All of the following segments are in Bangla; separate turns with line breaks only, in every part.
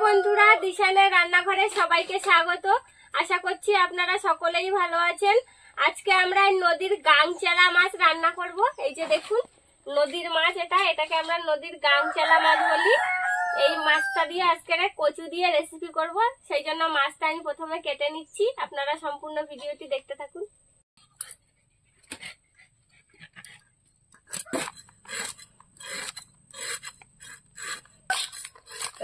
বন্ধুরা, দিশানের রান্নাঘরে সবাইকে স্বাগত। আশা করছি আপনারা সকলেই ভালো আছেন। আজকে আমরা নদীর গাংচেলা মাছ রান্না করব। এই যে দেখুন, নদীর মাছ এটাকে আমরা নদীর গাংচেলা মাছ বলি। এই মাছটা দিয়ে আজকে কচু দিয়ে রেসিপি করব। সেই জন্য মাছটা আমি প্রথমে কেটে নিচ্ছি। আপনারা সম্পূর্ণ ভিডিওটি দেখতে থাকুন।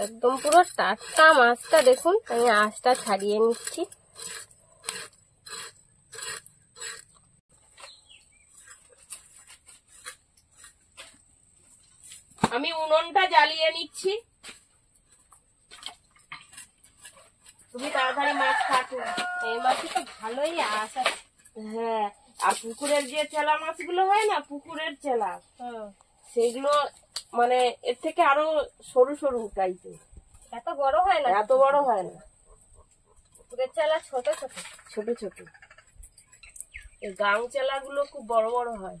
একদম পুরো টাটকা মাছটা দেখুন, আমি আঁশটা ছাড়িয়ে নিচ্ছি।
আমি উনুনটা জ্বালিয়ে নিচ্ছি। তুমি তাড়াতাড়ি মাছ কাটো।
এই মাছই তো ভালোই আঁশ আছে।
হ্যাঁ, আর পুকুরের যে চেলা মাছগুলো হয় না, পুকুরের চেলা, সেগুলো মানে এর থেকে আরো সরু সরু টাইপের,
এত বড় হয় না,
এত বড় হয় না।
পুকুরের চেলা ছোট ছোট
ছোট ছোট। এই গাং চেলা গুলো খুব বড় বড় হয়।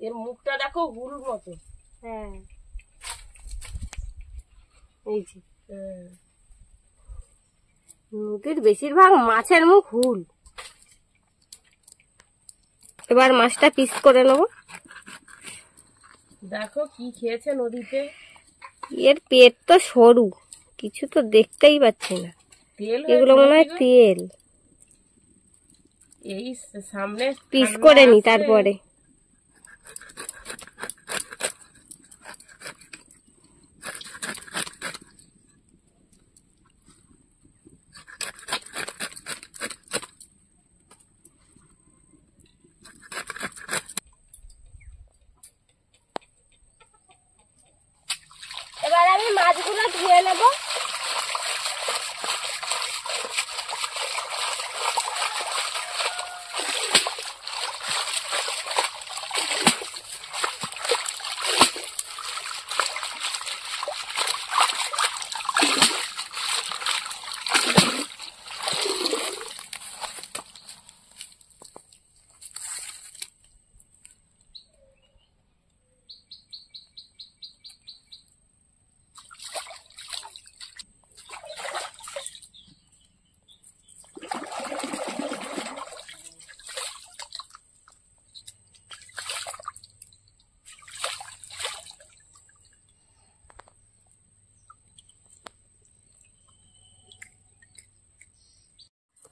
এর মুখটা দেখো হুল মতো।
হ্যাঁ,
এই যে
নদীর বেশিরভাগ মাছের মুখ হুল। এবার মাছটা পিস করে নেব।
দেখো কি খেয়েছে নদীতে।
এর পেট তো সরু, কিছু তো দেখতেই পাচ্ছি না।
তেল,
এগুলো মনে হয় তেল।
এই সামনে
পিস করে নি তারপরে। এবার আমি মাছগুলো ধুয়ে নেব।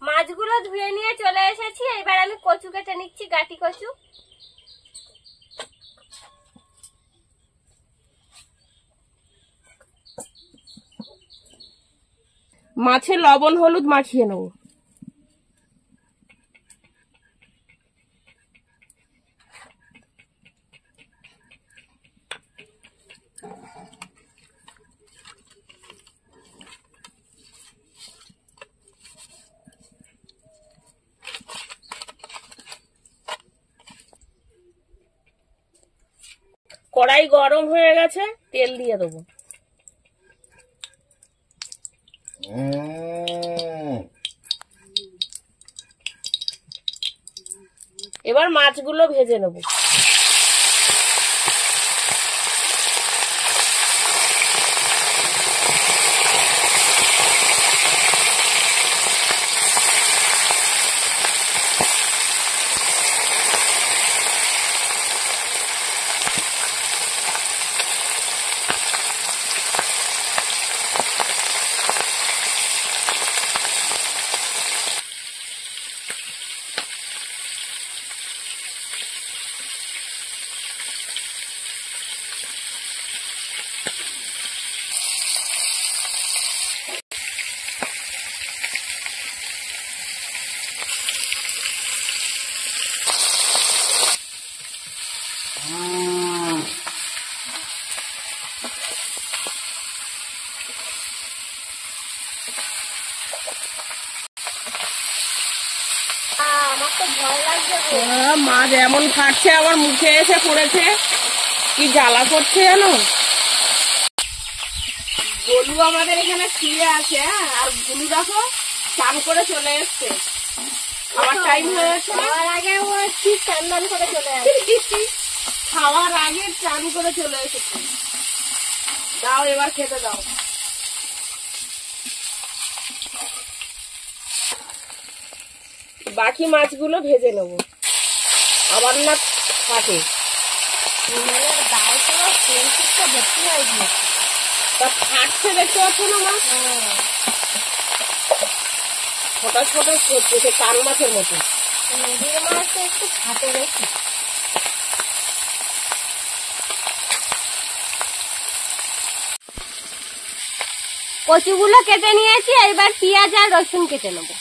মাছগুলো ধুয়ে নিয়ে চলে এসেছি। এবার আমি কচু কেটে নিচ্ছি, গাটি কচু।
মাছে লবণ হলুদ মাখিয়ে নেব। কড়াই গরম হয়ে গেছে, তেল দিয়ে দেবো। এবার মাছগুলো ভেজে নেব।
আমার তো ভয় লাগছে।
মাছ এমন কাটছে, আমার মুখে এসে পড়েছে। কি জ্বালা করছে জানো। গলু আমাদের এখানে শুয়ে আছে, আর গুলু দেখো চান করে চলে এসছে। আমার টাইম হয়ে গেছে,
খাওয়ার আগে ও ঠিক চান করে চলে আসে।
খাওয়ার আগে চান করে চলে এসেছে। দাও, এবার খেতে দাও। বাকি মাছগুলো ভেজে নেব, আবার না থাকে।
গায়ে তো তেল ঠিকটা ভর্তি হয়ে গিয়েছে,
তা ফাটছে দেখতে পাচ্ছ না মাছ, ফটাস ফটাস করছে, সে কান মাছের মতো।
নদীর মাছ তো একটু ফাটে বেশি। কচুগুলো কেটে নিয়েছি, এবার পেঁয়াজ আর রসুন কেটে নেবো।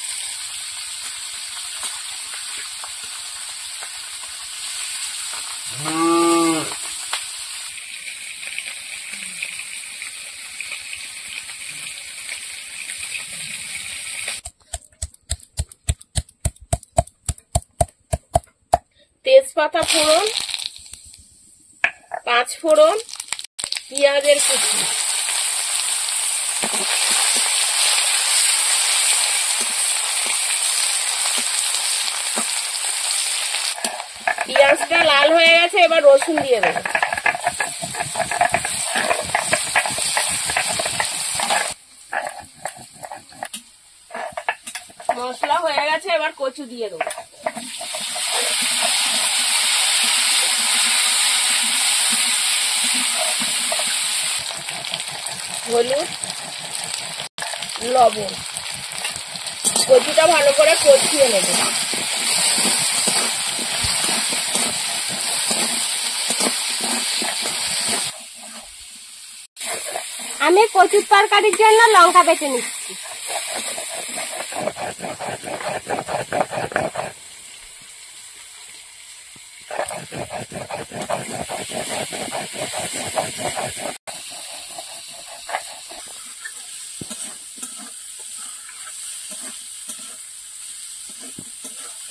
তেজপাতা ফোড়ন, 5 ফোড়ন, পেঁয়াজের কুচি, পেঁয়াজটা লাল হয়ে গেছে, এবার রসুন দিয়ে দেবো। মশলা হয়ে গেছে, এবার কচু দিয়ে দেবো। হলুদ, লবণ, কচুটা ভালো করে কষিয়ে নেব।
আমি কচুর তরকারির জন্য লঙ্কা বেটে নিচ্ছি।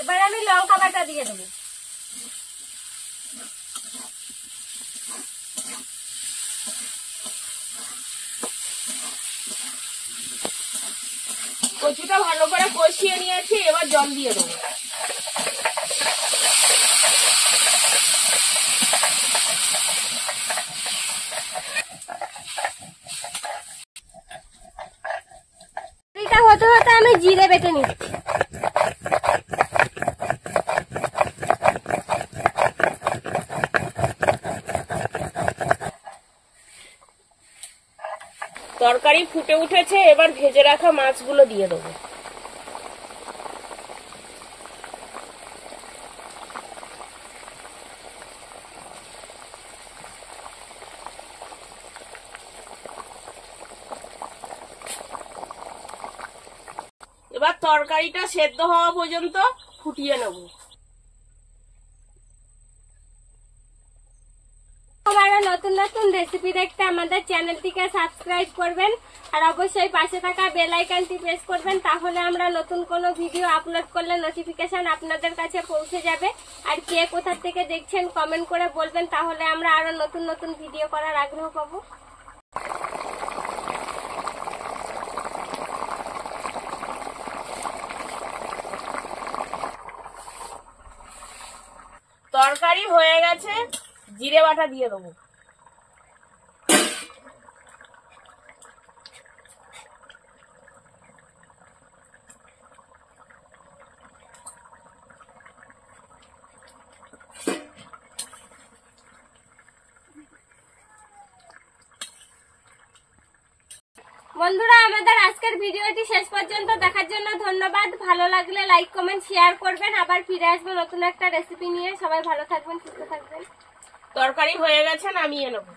এবার আমি লঙ্কা বাটা দিয়ে দেবো।
কচুটা ভালো করে কষিয়ে নিয়েছি, এবার জল দিয়ে দেবো।
এটা হতে হতে আমি জিরে বেটে নিচ্ছি।
তরকারি ফুটে উঠেছে, এবার ভেজে রাখা মাছগুলো দিয়ে দেবো। এবার তরকারিটা সেদ্ধ হওয়া পর্যন্ত ফুটিয়ে নেব।
আরো নতুন নতুন রেসিপি দেখতে আমাদের চ্যানেলটিকে সাবস্ক্রাইব করবেন, আর অবশ্যই পাশে থাকা বেল আইকনটি প্রেস করবেন, তাহলে আমরা নতুন কোনো ভিডিও আপলোড করলে নোটিফিকেশন আপনাদের কাছে পৌঁছে যাবে। আর কে কোথা থেকে দেখছেন কমেন্ট করে বলবেন, তাহলে আমরা আরো নতুন নতুন ভিডিও করার আগ্রহ পাবো।
তরকারি হয়ে গেছে, জিরে বাটা দিয়ে দেবো।
বন্ধুরা, আমাদের আজকের ভিডিওটি শেষ পর্যন্ত দেখার জন্য ধন্যবাদ। ভালো লাগলে লাইক কমেন্ট শেয়ার করবেন। আবার ফিরে আসবো নতুন একটা রেসিপি নিয়ে। সবাই ভালো থাকবেন, সুস্থ থাকবেন।
তরকারি হয়ে গেছে, নামিয়ে নেবো।